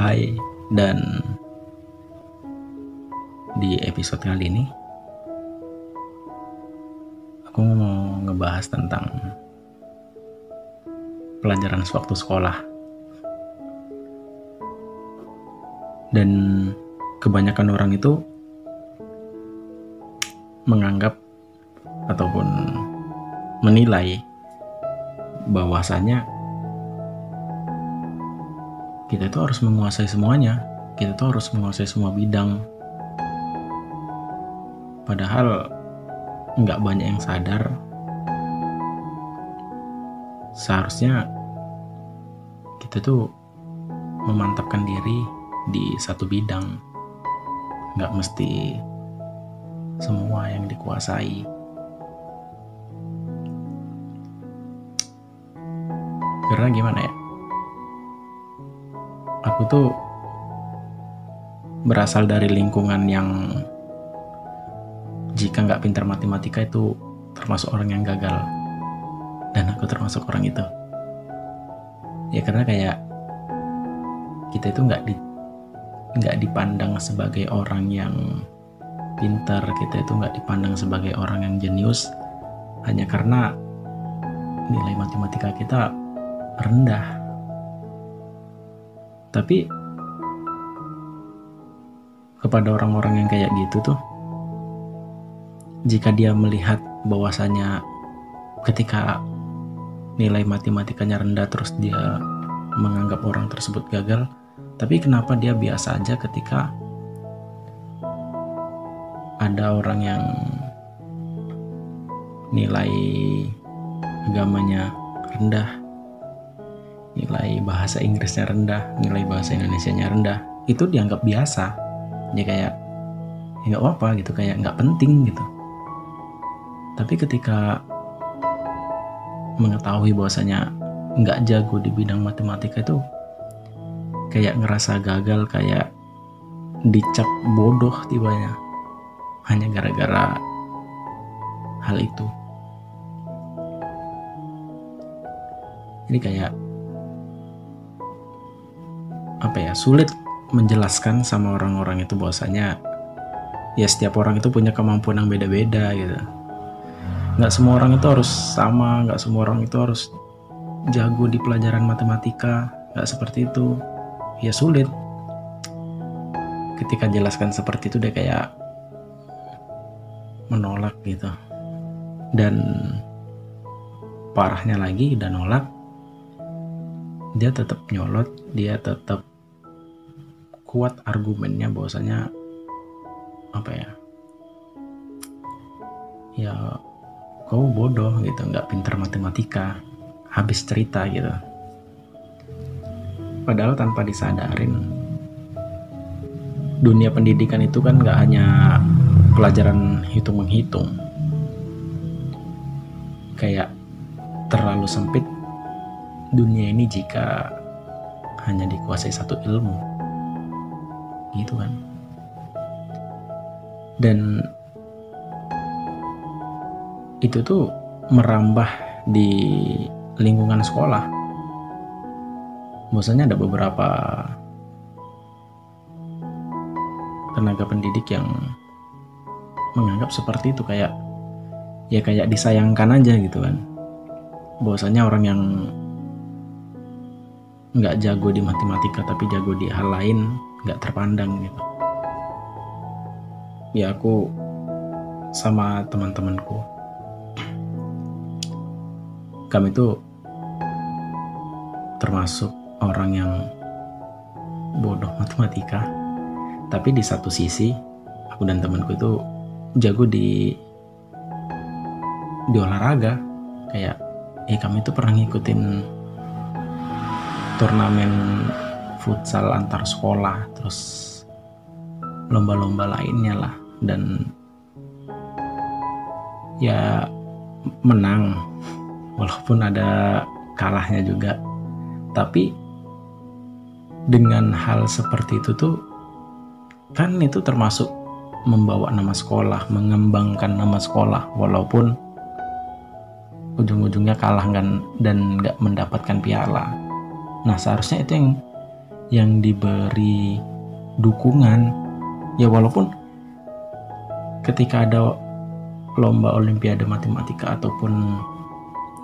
Hai, dan di episode kali ini aku mau ngebahas tentang pelajaran sewaktu sekolah. Dan kebanyakan orang itu menganggap ataupun menilai bahwasanya kita itu harus menguasai semuanya, kita itu harus menguasai semua bidang. Padahal nggak banyak yang sadar, seharusnya kita tuh memantapkan diri di satu bidang, nggak mesti semua yang dikuasai. Karena gimana ya, aku tuh berasal dari lingkungan yang jika nggak pintar matematika itu termasuk orang yang gagal, dan aku termasuk orang itu. Ya karena kayak kita itu nggak dipandang sebagai orang yang pintar, kita itu nggak dipandang sebagai orang yang jenius hanya karena nilai matematika kita rendah. Tapi kepada orang-orang yang kayak gitu tuh, jika dia melihat bahwasanya ketika nilai matematikanya rendah terus dia menganggap orang tersebut gagal, tapi kenapa dia biasa aja ketika ada orang yang nilai agamanya rendah, nilai bahasa Inggrisnya rendah, nilai bahasa Indonesianya rendah, itu dianggap biasa. Dia kayak ya nggak apa-apa gitu, kayak nggak penting gitu. Tapi ketika mengetahui bahwasanya nggak jago di bidang matematika itu kayak ngerasa gagal, kayak dicap bodoh tibanya hanya gara-gara hal itu. Jadi kayak sulit menjelaskan sama orang-orang itu bahwasanya ya setiap orang itu punya kemampuan yang beda-beda gitu. Nggak semua orang itu harus sama, nggak semua orang itu harus jago di pelajaran matematika, nggak seperti itu. Ya sulit. Ketika jelaskan seperti itu dia kayak menolak gitu. Dan parahnya lagi udah nolak, dia tetap nyolot, dia tetap kuat argumennya bahwasanya ya kau bodoh gitu, nggak pintar matematika, habis cerita gitu. Padahal tanpa disadarin, dunia pendidikan itu kan nggak hanya pelajaran hitung-menghitung, kayak terlalu sempit dunia ini jika hanya dikuasai satu ilmu gitu kan. Dan itu tuh merambah di lingkungan sekolah. Bahwasanya ada beberapa tenaga pendidik yang menganggap seperti itu, kayak disayangkan aja gitu kan, bahwasanya orang yang nggak jago di matematika tapi jago di hal lain nggak terpandang gitu. Ya aku sama teman-temanku, kami tuh termasuk orang yang bodoh matematika, tapi di satu sisi aku dan temanku itu jago di olahraga. Kayak kami tuh pernah ngikutin turnamen futsal antar sekolah, terus lomba-lomba lainnya lah, dan ya menang walaupun ada kalahnya juga. Tapi dengan hal seperti itu tuh kan itu termasuk membawa nama sekolah, mengembangkan nama sekolah, walaupun ujung-ujungnya kalah kan dan nggak mendapatkan piala. Nah seharusnya itu yang diberi dukungan. Ya walaupun ketika ada lomba olimpiade matematika ataupun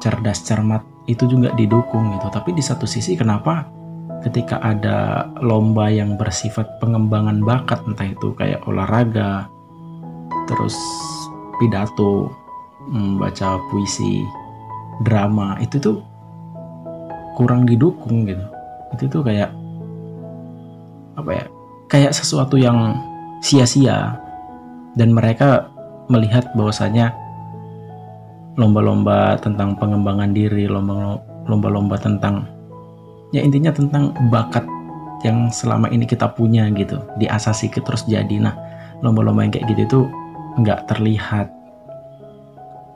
cerdas cermat itu juga didukung gitu, tapi di satu sisi kenapa ketika ada lomba yang bersifat pengembangan bakat, entah itu kayak olahraga, terus pidato, baca puisi, drama, itu tuh kurang didukung gitu. Itu tuh kayak apa ya, kayak sesuatu yang sia-sia, dan mereka melihat bahwasanya lomba-lomba tentang pengembangan diri, lomba-lomba tentang, ya intinya tentang bakat yang selama ini kita punya gitu, diasasi terus jadi. Nah, lomba-lomba yang kayak gitu itu nggak terlihat.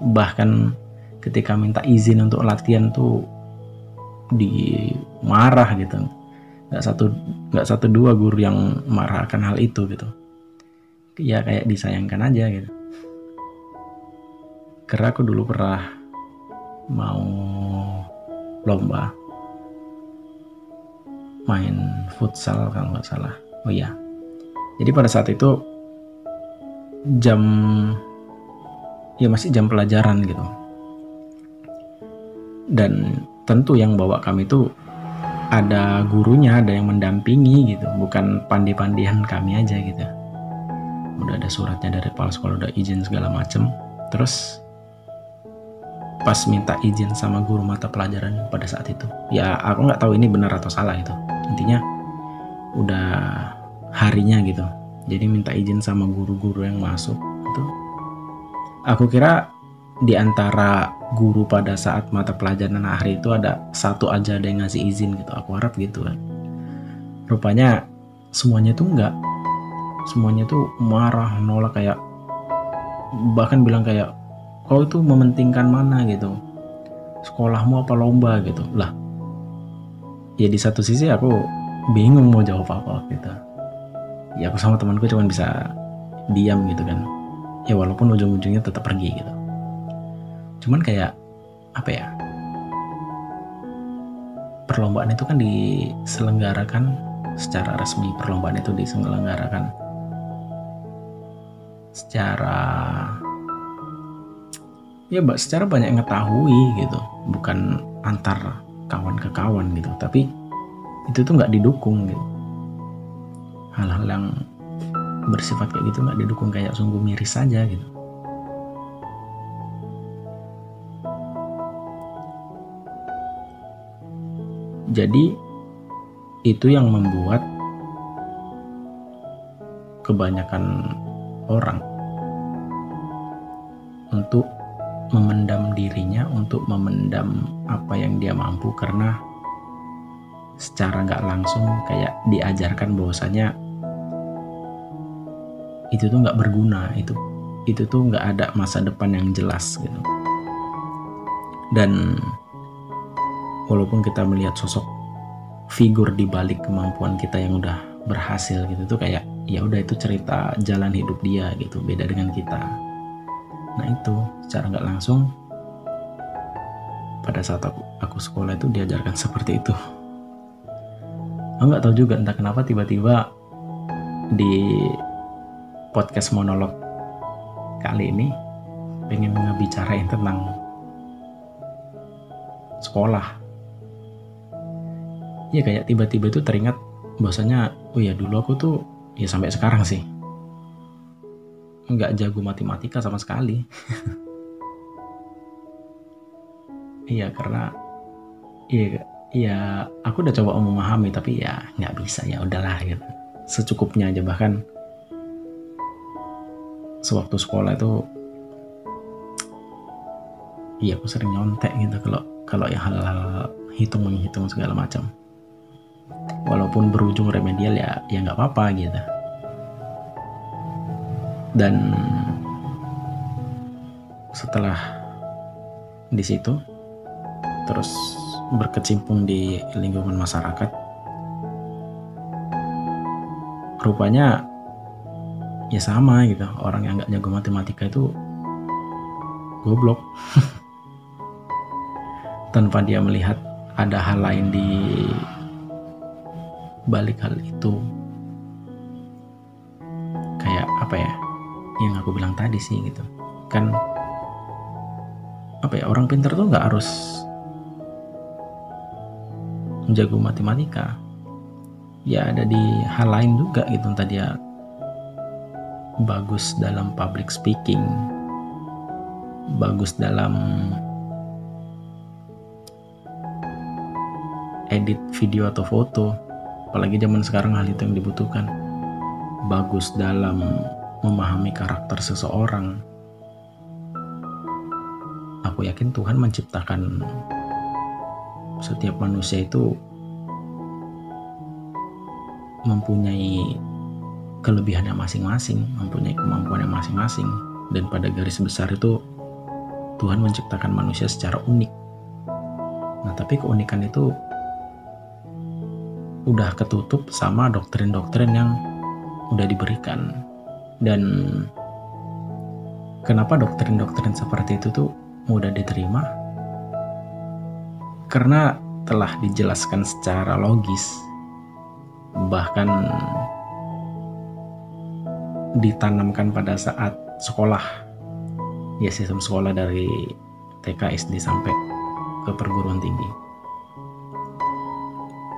Bahkan ketika minta izin untuk latihan tuh dimarah gitu. Nggak satu dua guru yang marah akan hal itu gitu. Ya kayak disayangkan aja gitu. Karena aku dulu pernah mau lomba main futsal kalau nggak salah. Oh iya. Jadi pada saat itu masih jam pelajaran gitu. Dan tentu yang bawa kami itu ada gurunya, ada yang mendampingi gitu, bukan pandi-pandian kami aja gitu. Udah ada suratnya dari kepala sekolah, udah izin segala macem. Terus pas minta izin sama guru mata pelajaran pada saat itu, ya aku nggak tahu ini benar atau salah gitu. Intinya udah harinya gitu, jadi minta izin sama guru-guru yang masuk gitu. Aku kira di antara guru pada saat mata pelajaran hari itu ada satu aja ada yang ngasih izin gitu, aku harap gitu kan. Rupanya semuanya tuh enggak, semuanya tuh marah, nolak, kayak bahkan bilang kayak, kau itu mementingkan mana gitu, sekolahmu apa lomba gitu lah. Ya di satu sisi aku bingung mau jawab apa gitu. Ya aku sama temanku cuma bisa diam gitu kan. Ya walaupun ujung-ujungnya tetap pergi gitu. Cuman kayak apa ya, perlombaan itu kan diselenggarakan secara resmi. Perlombaan itu diselenggarakan secara banyak yang ngetahui gitu, bukan antar kawan ke kawan gitu, tapi itu tuh nggak didukung gitu. Hal-hal yang bersifat kayak gitu nggak didukung, kayak sungguh miris saja gitu. Jadi itu yang membuat kebanyakan orang untuk memendam dirinya, untuk memendam apa yang dia mampu, karena secara nggak langsung kayak diajarkan bahwasanya itu tuh nggak berguna, itu tuh nggak ada masa depan yang jelas gitu. Dan walaupun kita melihat sosok figur di balik kemampuan kita yang udah berhasil gitu tuh kayak ya udah, itu cerita jalan hidup dia gitu, beda dengan kita. Nah itu secara nggak langsung pada saat aku sekolah itu diajarkan seperti itu. Aku nggak tahu juga entah kenapa tiba-tiba di podcast monolog kali ini pengen ngebicarain tentang sekolah. Ya kayak tiba-tiba itu teringat bahwasanya oh ya dulu aku tuh ya sampai sekarang sih nggak jago matematika sama sekali. Iya karena iya aku udah coba memahami tapi ya nggak bisa, ya udahlah gitu, secukupnya aja. Bahkan sewaktu sekolah itu iya aku sering nyontek gitu kalau ya hal-hal hitung segala macam, walaupun berujung remedial ya nggak apa-apa gitu. Dan setelah di situ terus berkecimpung di lingkungan masyarakat, rupanya ya sama gitu, orang yang nggak jago matematika itu goblok. Tanpa dia melihat ada hal lain di balik hal itu, kayak apa ya, yang aku bilang tadi sih gitu kan, apa ya, orang pintar tuh nggak harus jago matematika, ya ada di hal lain juga gitu. Entah dia bagus dalam public speaking, bagus dalam edit video atau foto, apalagi zaman sekarang hal itu yang dibutuhkan, bagus dalam memahami karakter seseorang. Aku yakin Tuhan menciptakan setiap manusia itu mempunyai kelebihannya masing-masing, mempunyai kemampuannya masing-masing, dan pada garis besar itu Tuhan menciptakan manusia secara unik. Nah, tapi keunikan itu udah ketutup sama doktrin-doktrin yang udah diberikan. Dan kenapa doktrin-doktrin seperti itu tuh mudah diterima? Karena telah dijelaskan secara logis, bahkan ditanamkan pada saat sekolah, ya sistem sekolah dari TK, SD sampai ke perguruan tinggi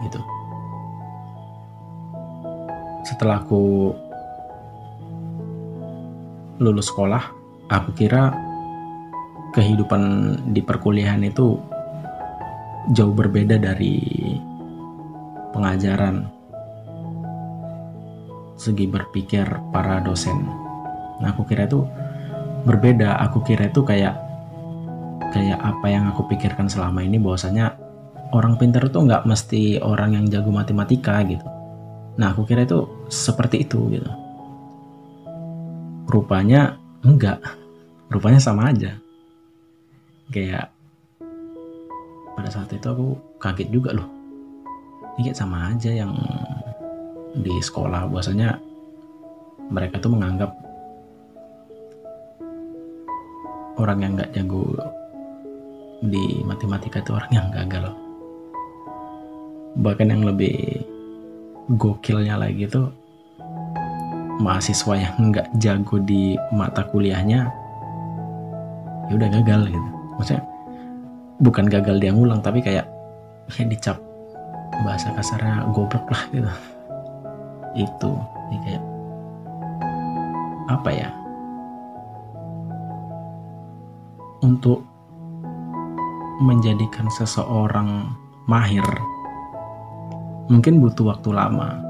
gitu. Setelah aku lulus sekolah, aku kira kehidupan di perkuliahan itu jauh berbeda dari pengajaran, segi berpikir para dosen. Nah, aku kira itu berbeda. Aku kira itu kayak apa yang aku pikirkan selama ini, bahwasanya orang pintar itu nggak mesti orang yang jago matematika gitu. Nah, aku kira itu seperti itu gitu. Rupanya enggak, rupanya sama aja. Kayak pada saat itu aku kaget juga loh, ini kayak sama aja yang di sekolah. Bahwasanya mereka tuh menganggap orang yang nggak jago di matematika itu orang yang gagal. Bahkan yang lebih gokilnya lagi tuh, mahasiswa yang nggak jago di mata kuliahnya ya udah gagal gitu. Maksudnya bukan gagal dia ngulang, tapi kayak ya dicap, bahasa kasarnya goblok lah gitu. Itu ini kayak apa ya, untuk menjadikan seseorang mahir mungkin butuh waktu lama.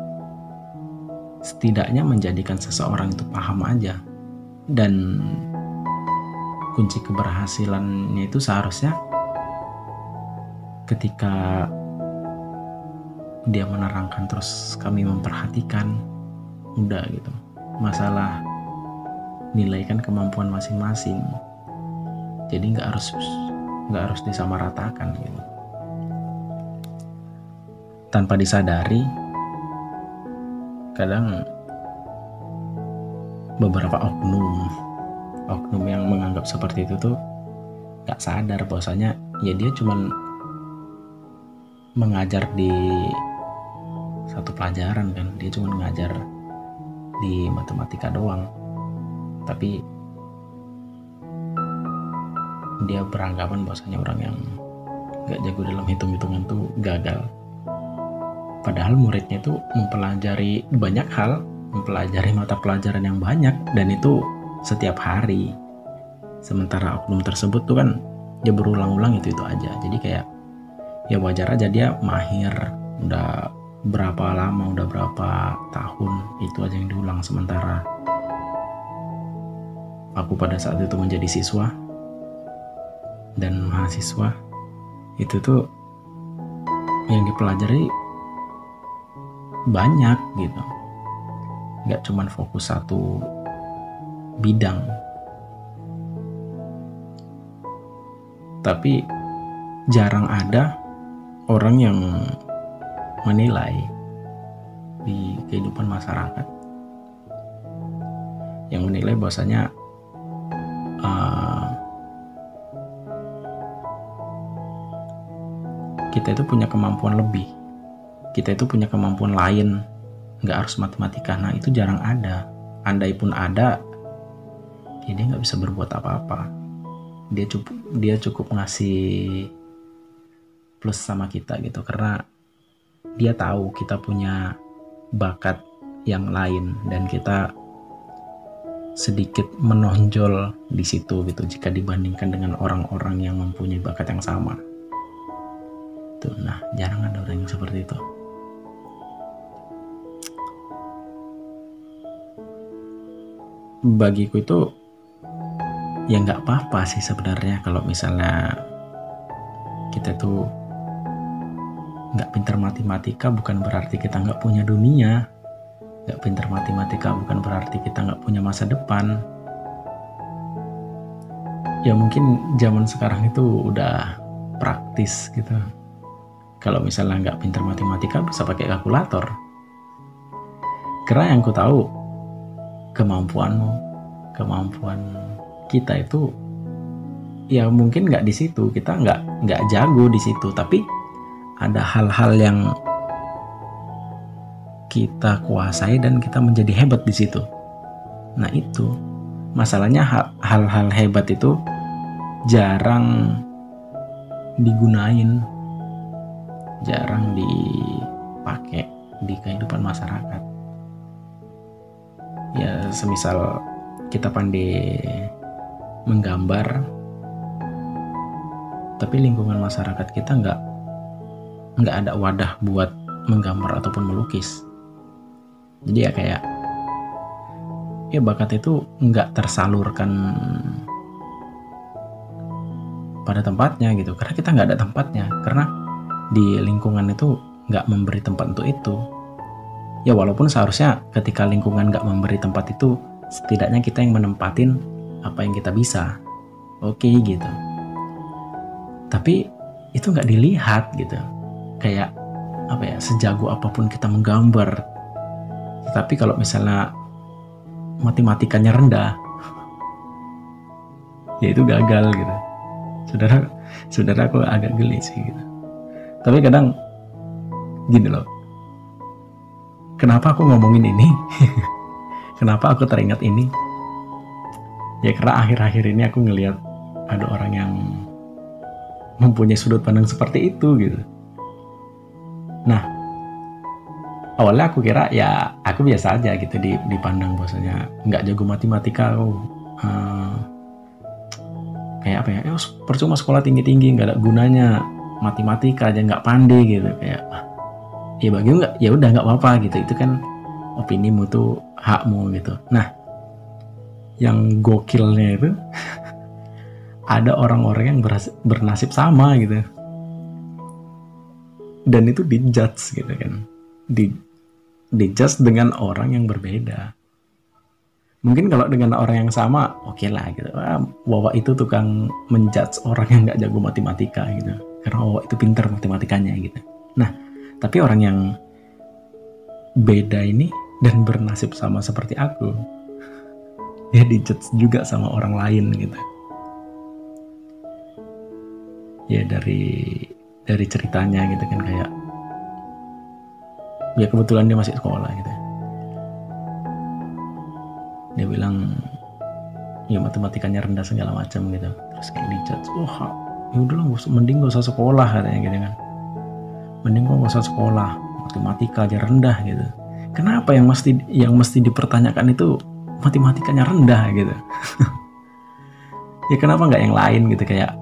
Setidaknya menjadikan seseorang itu paham aja. Dan kunci keberhasilannya itu seharusnya ketika dia menerangkan terus kami memperhatikan, udah gitu. Masalah nilai kan kemampuan masing-masing, jadi nggak harus disamaratakan gitu. Tanpa disadari, kadang beberapa oknum yang menganggap seperti itu tuh nggak sadar bahwasanya ya dia cuman mengajar di satu pelajaran kan, dia cuma mengajar di matematika doang, tapi dia beranggapan bahwasanya orang yang nggak jago dalam hitung-hitungan tuh gagal. Padahal muridnya itu mempelajari banyak hal, mempelajari mata pelajaran yang banyak, dan itu setiap hari. Sementara oknum tersebut tuh kan dia berulang-ulang itu aja. Jadi kayak ya wajar aja dia mahir, udah berapa lama, udah berapa tahun itu aja yang diulang. Sementara aku pada saat itu menjadi siswa dan mahasiswa, itu tuh yang dipelajari banyak gitu, nggak cuman fokus satu bidang. Tapi jarang ada orang yang menilai di kehidupan masyarakat, yang menilai bahwasanya kita itu punya kemampuan lebih kita itu punya kemampuan lain, nggak harus matematika. Nah itu jarang ada. Andai pun ada, ya dia nggak bisa berbuat apa-apa. Dia cukup ngasih plus sama kita gitu, karena dia tahu kita punya bakat yang lain dan kita sedikit menonjol di situ gitu jika dibandingkan dengan orang-orang yang mempunyai bakat yang sama. Tuh, nah jarang ada orang yang seperti itu. Bagiku itu ya nggak apa-apa sih sebenarnya kalau misalnya kita tuh nggak pintar matematika, bukan berarti kita nggak punya dunia. Nggak pintar matematika bukan berarti kita nggak punya masa depan. Ya mungkin zaman sekarang itu udah praktis gitu. Kalau misalnya nggak pintar matematika bisa pakai kalkulator. Karena yang ku tahu kemampuan kita itu ya mungkin nggak di situ, kita nggak jago di situ, tapi ada hal-hal yang kita kuasai dan kita menjadi hebat di situ. Nah itu masalahnya, hal-hal hebat itu jarang digunain, jarang dipakai di kehidupan masyarakat. Ya semisal kita pandai menggambar, tapi lingkungan masyarakat kita nggak ada wadah buat menggambar ataupun melukis. Jadi ya kayak ya bakat itu nggak tersalurkan pada tempatnya gitu, karena kita nggak ada tempatnya, karena di lingkungan itu nggak memberi tempat untuk itu. Ya walaupun seharusnya ketika lingkungan nggak memberi tempat itu, setidaknya kita yang menempatin apa yang kita bisa. Oke gitu. Tapi itu nggak dilihat gitu. Kayak apa ya, sejago apapun kita menggambar, tapi kalau misalnya matematikanya rendah, ya itu gagal gitu. Saudara aku agak geli sih gitu. Tapi kadang gini loh, kenapa aku ngomongin ini? Kenapa aku teringat ini? Ya karena akhir-akhir ini aku ngelihat ada orang yang mempunyai sudut pandang seperti itu gitu. Nah, awalnya aku kira ya aku biasa aja gitu dipandang, bahwasanya nggak jago matematika, kayak apa ya, percuma sekolah tinggi-tinggi nggak ada gunanya, matematika aja nggak pandai gitu, kayak ya bagimu nggak, ya udah nggak apa-apa gitu, itu kan opinimu tuh, hakmu gitu. Nah yang gokilnya itu ada orang-orang yang bernasib sama gitu, dan itu dijudge gitu kan, dijudge dengan orang yang berbeda. Mungkin kalau dengan orang yang sama oke lah gitu, Wawa itu tukang menjudge orang yang nggak jago matematika gitu, karena Wawa itu pintar matematikanya gitu. Nah tapi orang yang beda ini dan bernasib sama seperti aku, dia dijudge juga sama orang lain gitu. Ya dari ceritanya gitu kan, kayak ya kebetulan dia masih sekolah gitu. Dia bilang ya matematikanya rendah segala macam gitu, terus kayak dijudge, ya udahlah mending gak usah sekolah katanya gitu kan, mending gak usah sekolah, matematika aja rendah gitu. Kenapa yang mesti dipertanyakan itu matematikanya rendah gitu? Ya kenapa nggak yang lain gitu, kayak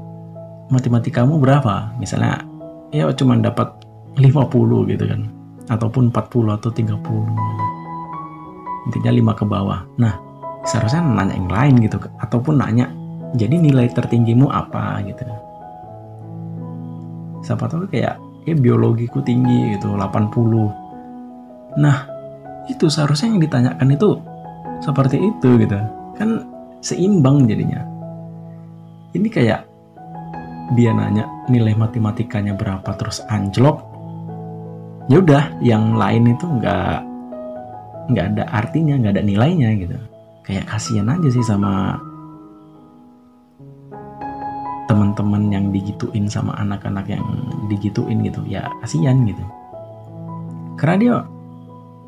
matematikamu berapa misalnya, ya cuma dapat 50 gitu kan, ataupun 40 atau 30 gitu. Intinya 5 ke bawah. Nah seharusnya nanya yang lain gitu, ataupun nanya jadi nilai tertinggimu apa gitu. Siapa tahu kayak biologiku tinggi gitu 80. Nah itu seharusnya yang ditanyakan itu seperti itu gitu kan, seimbang jadinya. Ini kayak dia nanya nilai matematikanya berapa terus anjlok, ya udah yang lain itu nggak ada artinya, nggak ada nilainya gitu. Kayak kasihan aja sih sama teman-teman yang digituin, sama anak-anak yang digituin gitu, ya kasihan gitu. Karena dia,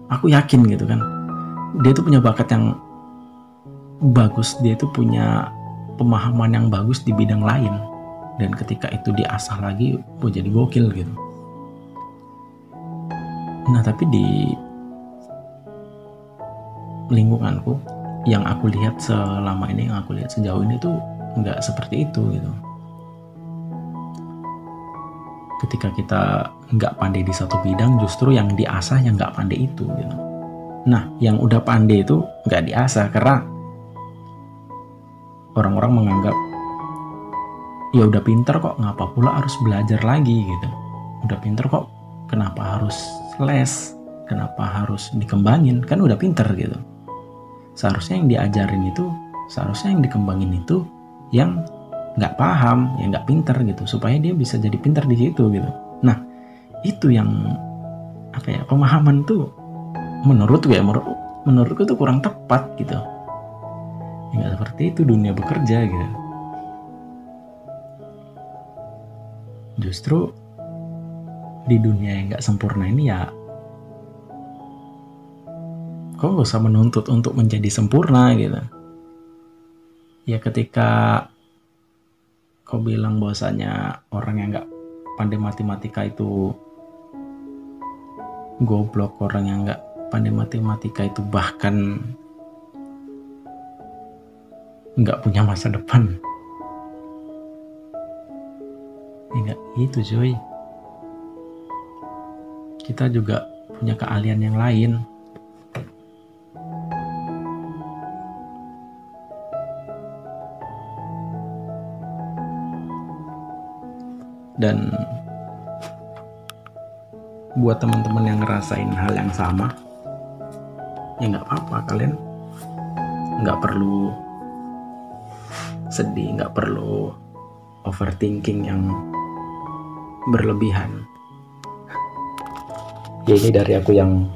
aku yakin gitu kan, dia tuh punya bakat yang bagus, dia tuh punya pemahaman yang bagus di bidang lain, dan ketika itu diasah lagi, jadi gokil gitu. Nah tapi di lingkunganku yang aku lihat selama ini, yang aku lihat sejauh ini tuh nggak seperti itu gitu. Ketika kita nggak pandai di satu bidang, justru yang diasah yang nggak pandai itu gitu. Nah yang udah pandai itu nggak diasah karena orang-orang menganggap ya udah pinter kok, ngapa pula harus belajar lagi gitu. Udah pinter kok, kenapa harus les, kenapa harus dikembangin, kan udah pinter gitu. Seharusnya yang diajarin itu, seharusnya yang dikembangin itu yang nggak paham, yang nggak pinter gitu, supaya dia bisa jadi pinter di situ gitu. Nah itu yang apa ya, pemahaman tuh menurutku tuh kurang tepat gitu. Nggak seperti itu dunia bekerja gitu. Justru di dunia yang nggak sempurna ini ya, kau nggak usah menuntut untuk menjadi sempurna gitu. Ya ketika kau bilang bahwasanya orang yang nggak pandai matematika itu goblok, orang yang nggak pandai matematika itu bahkan nggak punya masa depan, ya nggak gitu coy. Kita juga punya keahlian yang lain. Dan buat teman-teman yang ngerasain hal yang sama, ya nggak apa-apa, kalian nggak perlu sedih, nggak perlu overthinking yang berlebihan. Ya ini dari aku yang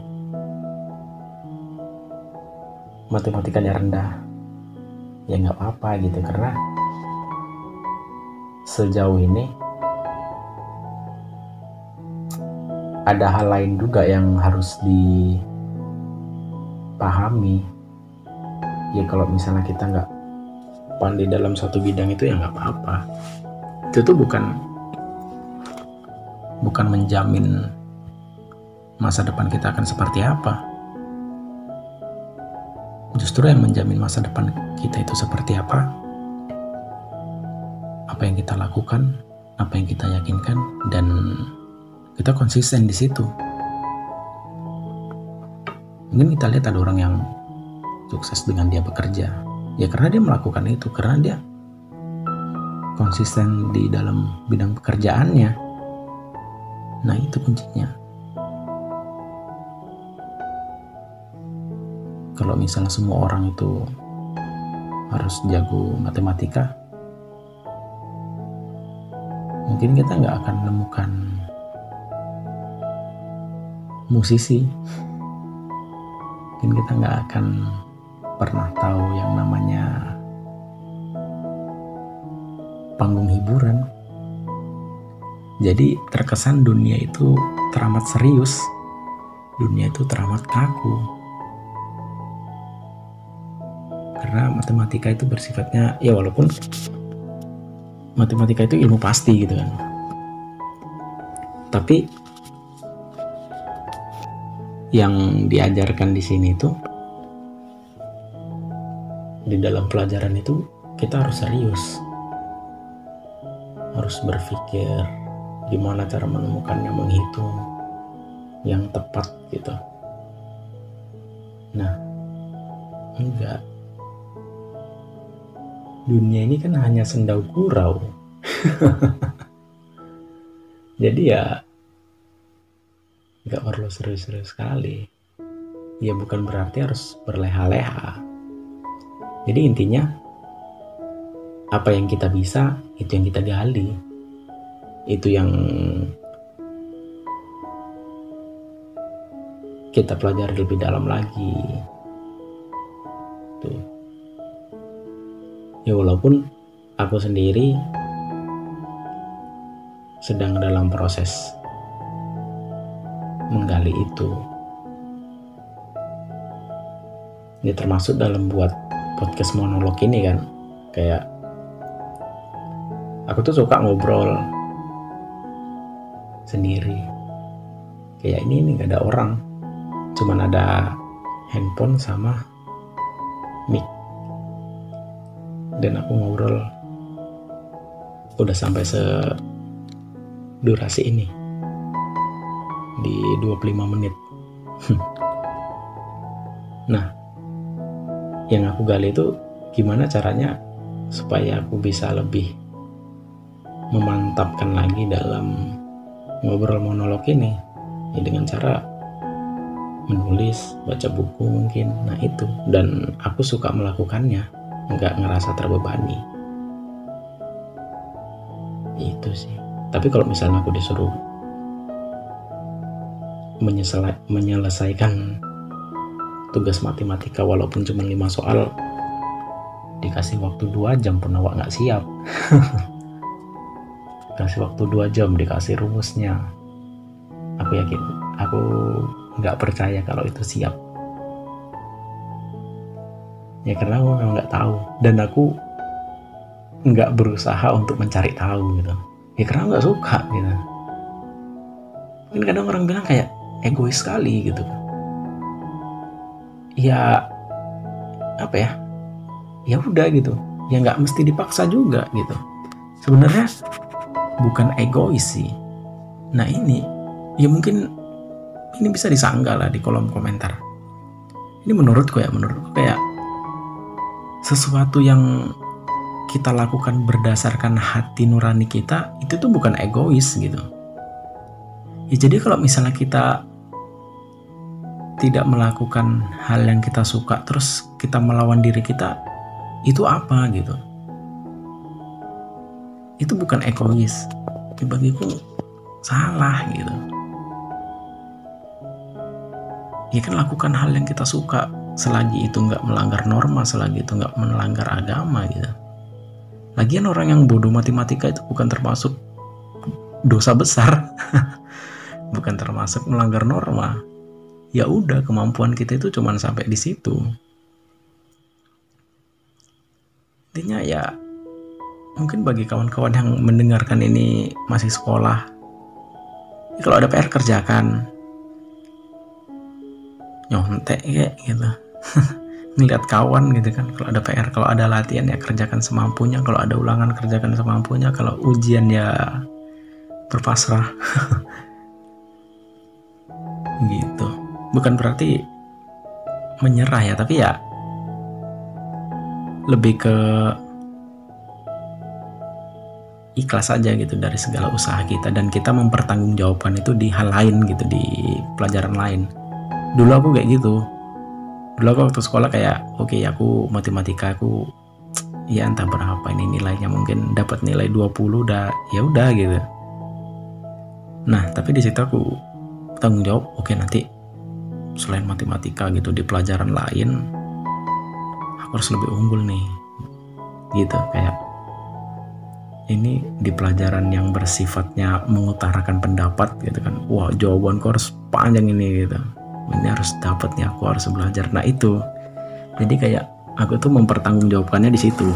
matematikanya rendah, ya nggak apa-apa gitu, karena sejauh ini ada hal lain juga yang harus dipahami. Ya kalau misalnya kita nggak pandai dalam satu bidang itu ya nggak apa-apa. Itu tuh bukan menjamin masa depan kita akan seperti apa. Justru yang menjamin masa depan kita itu seperti apa yang kita lakukan, apa yang kita yakinkan, dan kita konsisten di situ. Mungkin kita lihat ada orang yang sukses dengan dia bekerja, ya karena dia melakukan itu, karena dia konsisten di dalam bidang pekerjaannya. Nah itu kuncinya. Kalau misalnya semua orang itu harus jago matematika, mungkin kita nggak akan menemukan musisi. Mungkin kita nggak akan pernah tahu yang namanya panggung hiburan. Jadi terkesan dunia itu teramat serius, dunia itu teramat kaku. Karena matematika itu bersifatnya, ya walaupun matematika itu ilmu pasti gitu kan, tapi yang diajarkan di sini itu, di dalam pelajaran itu kita harus serius, harus berpikir gimana cara menemukannya, menghitung yang tepat gitu. Nah enggak, dunia ini kan hanya sendau gurau. Jadi ya nggak perlu serius-serius sekali. Ya bukan berarti harus berleha-leha. Jadi intinya apa yang kita bisa, itu yang kita gali, itu yang kita pelajari lebih dalam lagi. Tuh. Ya walaupun aku sendiri sedang dalam proses menggali itu. Ini termasuk dalam buat podcast monolog ini kan, kayak aku tuh suka ngobrol sendiri, kayak ini gak ada orang, cuman ada handphone sama mic, dan aku ngobrol udah sampai durasi ini di 25 menit. Nah, yang aku gali itu gimana caranya supaya aku bisa lebih memantapkan lagi dalam ngobrol monolog ini, ya dengan cara menulis, baca buku mungkin. Nah itu, dan aku suka melakukannya, nggak ngerasa terbebani. Itu sih. Tapi kalau misalnya aku disuruh menyelesaikan tugas matematika walaupun cuma 5 soal, dikasih waktu 2 jam pun awak nggak siap. Kasih waktu 2 jam, dikasih rumusnya, aku yakin, aku nggak percaya kalau itu siap. Ya karena aku memang nggak tahu, dan aku nggak berusaha untuk mencari tahu gitu. Ya karena nggak suka gitu. Mungkin kadang orang bilang kayak egois sekali gitu. Ya apa ya? Ya udah gitu. Ya nggak mesti dipaksa juga gitu. Sebenarnya bukan egois sih. Nah ini, ya mungkin ini bisa disanggah lah di kolom komentar. Ini menurutku kayak sesuatu yang kita lakukan berdasarkan hati nurani kita, itu tuh bukan egois gitu. Ya jadi kalau misalnya kita tidak melakukan hal yang kita suka terus kita melawan diri kita, itu apa gitu? Itu bukan egois. Ya bagiku salah gitu. Ya kan lakukan hal yang kita suka selagi itu nggak melanggar norma, selagi itu nggak melanggar agama gitu. Lagian orang yang bodoh matematika itu bukan termasuk dosa besar. Bukan termasuk melanggar norma. Ya udah, kemampuan kita itu cuma sampai di situ. Intinya ya, mungkin bagi kawan-kawan yang mendengarkan ini masih sekolah, ya kalau ada PR kerjakan, nyontek kayak gitu. Ngeliat kawan gitu kan, kalau ada PR, kalau ada latihan ya kerjakan semampunya, kalau ada ulangan kerjakan semampunya, kalau ujian ya berpasrah. Gitu. Bukan berarti menyerah ya, tapi ya lebih ke ikhlas aja gitu dari segala usaha kita, dan kita mempertanggungjawabkan itu di hal lain gitu, di pelajaran lain. Dulu aku kayak gitu. Dulu aku waktu sekolah kayak oke, aku matematika aku ya entah berapa ini nilainya, mungkin dapat nilai 20 udah ya udah gitu. Nah, tapi di situ aku tanggung jawab, oke nanti selain matematika gitu di pelajaran lain aku harus lebih unggul nih. Gitu, kayak ini di pelajaran yang bersifatnya mengutarakan pendapat gitu kan. Wah, jawabanku harus panjang ini gitu. Ini harus dapat nih, aku harus belajar. Nah itu, jadi kayak aku tuh mempertanggungjawabkannya di situ.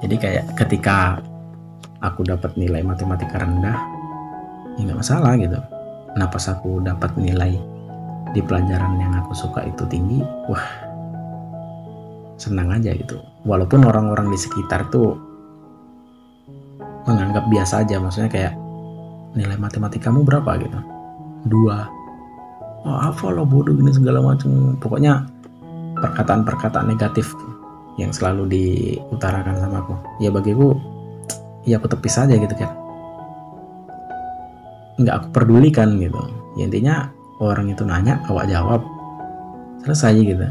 Jadi kayak ketika aku dapat nilai matematika rendah, ya nggak masalah gitu. Nah pas aku dapat nilai di pelajaran yang aku suka itu tinggi, wah senang aja gitu. Walaupun orang-orang di sekitar tuh menganggap biasa aja, maksudnya kayak nilai matematikamu berapa gitu, 2. Oh apa lo bodoh gini segala macam, pokoknya perkataan-perkataan negatif yang selalu diutarakan sama aku. Ya bagiku ya aku tepis aja gitu kan, nggak aku pedulikan gitu. Ya intinya orang itu nanya, awak jawab, selesai gitu.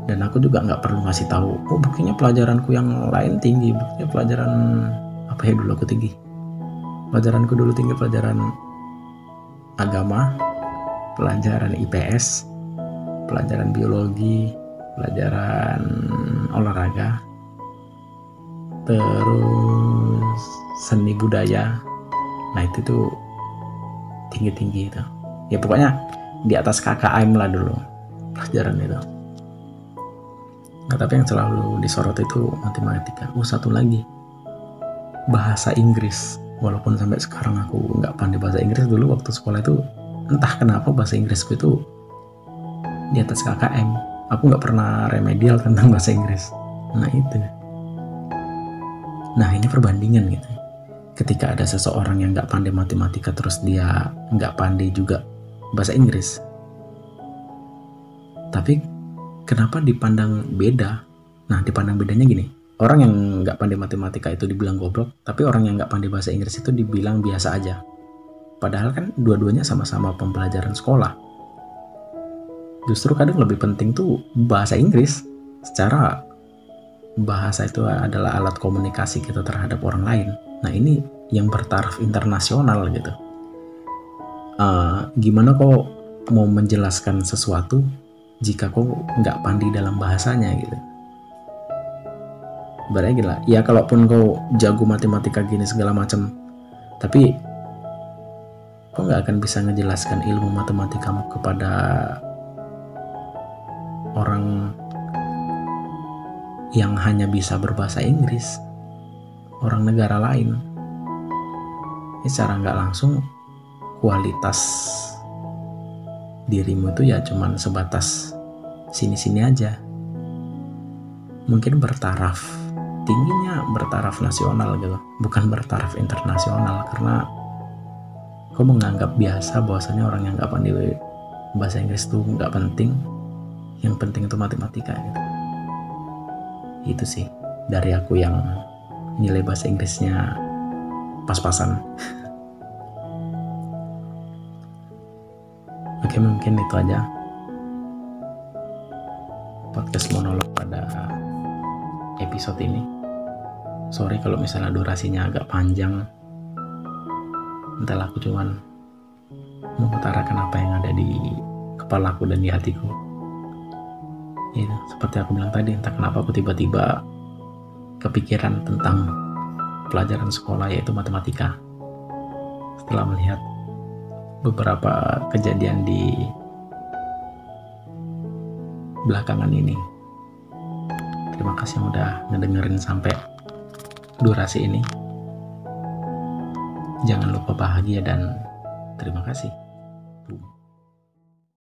Dan aku juga nggak perlu ngasih tahu, oh buktinya pelajaranku yang lain tinggi, buktinya pelajaran apa ya dulu aku tinggi, pelajaranku dulu tinggi, pelajaran agama, pelajaran IPS, pelajaran biologi, pelajaran olahraga, terus seni budaya. Nah itu tuh tinggi-tinggi itu. Ya pokoknya di atas KKM lah dulu pelajaran itu. Nah, tapi yang selalu disorot itu matematika. Satu lagi, bahasa Inggris. Walaupun sampai sekarang aku nggak pandai bahasa Inggris, dulu waktu sekolah itu entah kenapa bahasa Inggrisku itu di atas KKM. Aku nggak pernah remedial tentang bahasa Inggris. Nah itu. Nah ini perbandingan gitu. Ketika ada seseorang yang nggak pandai matematika terus dia nggak pandai juga bahasa Inggris, tapi kenapa dipandang beda? Nah dipandang bedanya gini, orang yang nggak pandai matematika itu dibilang goblok, tapi orang yang nggak pandai bahasa Inggris itu dibilang biasa aja. Padahal kan dua-duanya sama-sama pembelajaran sekolah. Justru kadang lebih penting tuh bahasa Inggris. Secara bahasa itu adalah alat komunikasi kita terhadap orang lain. Nah ini yang bertaraf internasional gitu. Gimana kau mau menjelaskan sesuatu jika kau nggak pandai dalam bahasanya gitu? Berarti gila. Ya kalaupun kau jago matematika gini segala macam, tapi kau nggak akan bisa ngejelaskan ilmu matematikamu kepada orang yang hanya bisa berbahasa Inggris, orang negara lain. Secara nggak langsung kualitas dirimu itu ya cuman sebatas sini-sini aja. Mungkin bertaraf tingginya, bertaraf nasional gitu, bukan bertaraf internasional, karena kau menganggap biasa bahwasanya orang yang nggak pandai bahasa Inggris itu nggak penting, yang penting itu matematika gitu. Itu sih dari aku yang nilai bahasa Inggrisnya pas-pasan. Oke, mungkin itu aja podcast monolog pada episode ini. Sorry kalau misalnya durasinya agak panjang. Entahlah, aku cuman mengutarakan apa yang ada di kepalaku dan di hatiku. Ya, seperti aku bilang tadi, entah kenapa aku tiba-tiba kepikiran tentang pelajaran sekolah, yaitu matematika, setelah melihat beberapa kejadian di belakangan ini. Terima kasih yang udah ngedengerin sampai durasi ini. Jangan lupa bahagia dan terima kasih.